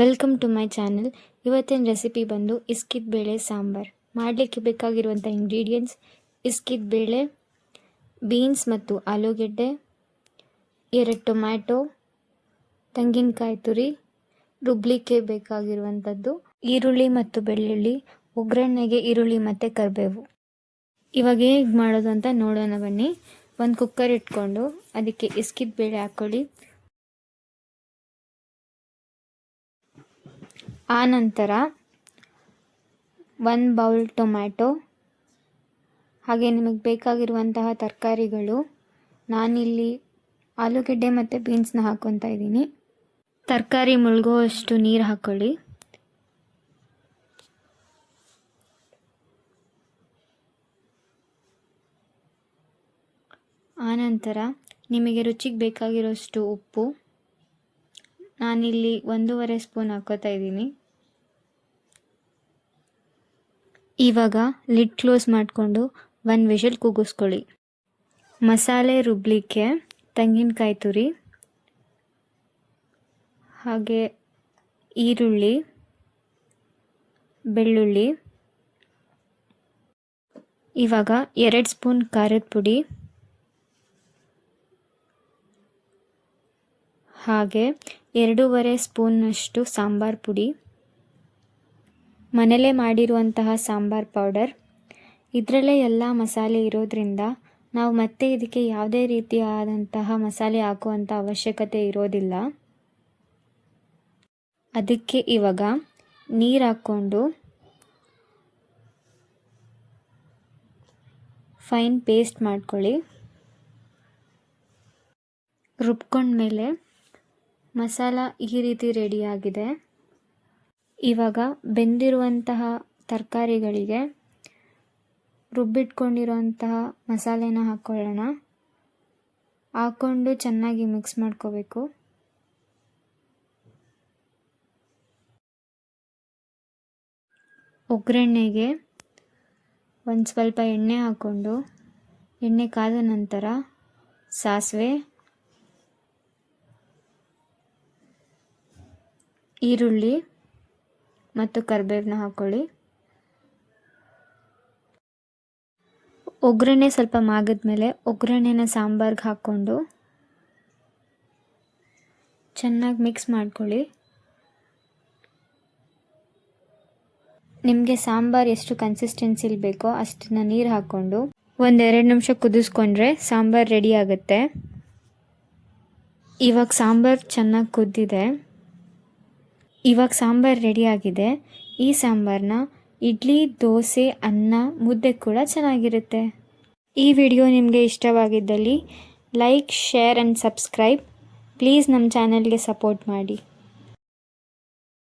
Welcome to my channel. ಇವತ್ತಿನ recipe ಬಂದು ಇಸ್ಕಿದ ಬೇಳೆ ಸಾಂಬಾರ್. ಮಾಡಲಿಕ್ಕೆ ಬೇಕಾಗಿರುವಂಥ ಇಂಗ್ರೀಡಿಯೆಂಟ್ಸ್: ಇಸ್ಕಿದ ಬೇಳೆ, ಬೀನ್ಸ್ ಮತ್ತು ಆಲೂಗೆಡ್ಡೆ, 2 ಟೊಮ್ಯಾಟೊ, ತೆಂಗಿನಕಾಯಿ ತುರಿ, ರುಬ್ಲಿಕ್ಕೆ ಬೇಕಾಗಿರುವಂಥದ್ದು ಈರುಳ್ಳಿ ಮತ್ತು ಬೆಳ್ಳುಳ್ಳಿ, ಒಗ್ಗರಣೆಗೆ ಈರುಳ್ಳಿ ಮತ್ತು ಕರಿಬೇವು. ಇವಾಗ ಹೇಗೆ ಮಾಡೋದು ಅಂತ ನೋಡೋಣ ಬನ್ನಿ. ಒಂದು ಕುಕ್ಕರ್ ಇಟ್ಕೊಂಡು ಅದಕ್ಕೆ ಇಸ್ಕಿದ ಬೇಳೆ ಹಾಕ್ಕೊಳ್ಳಿ. ಆನಂತರ 1 ಬೌಲ್ ಟೊಮ್ಯಾಟೊ, ಹಾಗೆ ನಿಮಗೆ ಬೇಕಾಗಿರುವಂತಹ ತರಕಾರಿಗಳು. ನಾನಿಲ್ಲಿ ಆಲೂಗೆಡ್ಡೆ ಮತ್ತು ಬೀನ್ಸ್ನ ಹಾಕ್ಕೊತಾ ಇದ್ದೀನಿ. ತರಕಾರಿ ಮುಳುಗುವಷ್ಟು ನೀರು ಹಾಕ್ಕೊಳ್ಳಿ. ಆನಂತರ ನಿಮಗೆ ರುಚಿಗೆ ಬೇಕಾಗಿರೋಷ್ಟು ಉಪ್ಪು. ನಾನಿಲ್ಲಿ 1.5 ಸ್ಪೂನ್ ಹಾಕ್ಕೋತಾ ಇದ್ದೀನಿ. ಇವಾಗ ಲಿಡ್ ಕ್ಲೋಸ್ ಮಾಡಿಕೊಂಡು 1 ವಿಷಲ್ ಕೂಗಿಸ್ಕೊಳ್ಳಿ. ಮಸಾಲೆ ರುಬ್ಲಿಕ್ಕೆ ತೆಂಗಿನಕಾಯಿ ತುರಿ, ಹಾಗೆ ಈರುಳ್ಳಿ, ಬೆಳ್ಳುಳ್ಳಿ. ಇವಾಗ 2 ಸ್ಪೂನ್ ಖಾರದ ಪುಡಿ, ಹಾಗೆ 2.5 ಸ್ಪೂನ್ನಷ್ಟು ಸಾಂಬಾರ್ ಪುಡಿ, ಮನೇಲೇ ಮಾಡಿರುವಂತಹ ಸಾಂಬಾರ್ ಪೌಡರ್. ಇದರಲ್ಲೇ ಎಲ್ಲ ಮಸಾಲೆ ಇರೋದ್ರಿಂದ ನಾವು ಮತ್ತೆ ಇದಕ್ಕೆ ಯಾವುದೇ ರೀತಿಯಾದಂತಹ ಮಸಾಲೆ ಹಾಕುವಂಥ ಅವಶ್ಯಕತೆ ಇರೋದಿಲ್ಲ. ಅದಕ್ಕೆ ಇವಾಗ ನೀರು ಹಾಕ್ಕೊಂಡು ಫೈನ್ ಪೇಸ್ಟ್ ಮಾಡ್ಕೊಳ್ಳಿ. ರುಬ್ಕೊಂಡ್ಮೇಲೆ ಮಸಾಲ ಈ ರೀತಿ ರೆಡಿಯಾಗಿದೆ. ಇವಾಗ ಬೆಂದಿರುವಂತಹ ತರಕಾರಿಗಳಿಗೆ ರುಬ್ಬಿಟ್ಕೊಂಡಿರೋಂತಹ ಮಸಾಲೆನ ಹಾಕ್ಕೊಳ್ಳೋಣ. ಹಾಕ್ಕೊಂಡು ಚೆನ್ನಾಗಿ ಮಿಕ್ಸ್ ಮಾಡ್ಕೋಬೇಕು. ಒಗ್ಗರಣೆಗೆ ಒಂದು ಸ್ವಲ್ಪ ಎಣ್ಣೆ ಹಾಕ್ಕೊಂಡು, ಎಣ್ಣೆ ಕಾದ ನಂತರ ಸಾಸಿವೆ, ಈರುಳ್ಳಿ ಮತ್ತು ಕರಿಬೇವನ್ನ ಹಾಕ್ಕೊಳ್ಳಿ. ಒಗ್ಗರಣೆ ಸ್ವಲ್ಪ ಮಾಗಿದ್ಮೇಲೆ ಒಗ್ಗರಣೆನ ಸಾಂಬಾರ್ಗೆ ಹಾಕ್ಕೊಂಡು ಚೆನ್ನಾಗಿ ಮಿಕ್ಸ್ ಮಾಡ್ಕೊಳ್ಳಿ. ನಿಮಗೆ ಸಾಂಬಾರು ಎಷ್ಟು ಕನ್ಸಿಸ್ಟೆನ್ಸಿಲಿ ಬೇಕೋ ಅಷ್ಟನ್ನ ನೀರು ಹಾಕ್ಕೊಂಡು 1-2 ನಿಮಿಷ ಕುದಿಸ್ಕೊಂಡ್ರೆ ಸಾಂಬಾರು ರೆಡಿ ಆಗುತ್ತೆ. ಇವಾಗ ಸಾಂಬಾರು ಚೆನ್ನಾಗಿ ಕುದ್ದಿದೆ. ಇವಾಗ ಸಾಂಬಾರು ರೆಡಿಯಾಗಿದೆ. ಈ ಸಾಂಬಾರನ್ನ ಇಡ್ಲಿ, ದೋಸೆ, ಅನ್ನ, ಮುದ್ದೆ ಕೂಡ ಚೆನ್ನಾಗಿರುತ್ತೆ. ಈ ವಿಡಿಯೋ ನಿಮಗೆ ಇಷ್ಟವಾಗಿದ್ದಲ್ಲಿ like, share and subscribe. Please ನಮ್ಮ ಚಾನಲ್ಗೆ ಸಪೋರ್ಟ್ ಮಾಡಿ.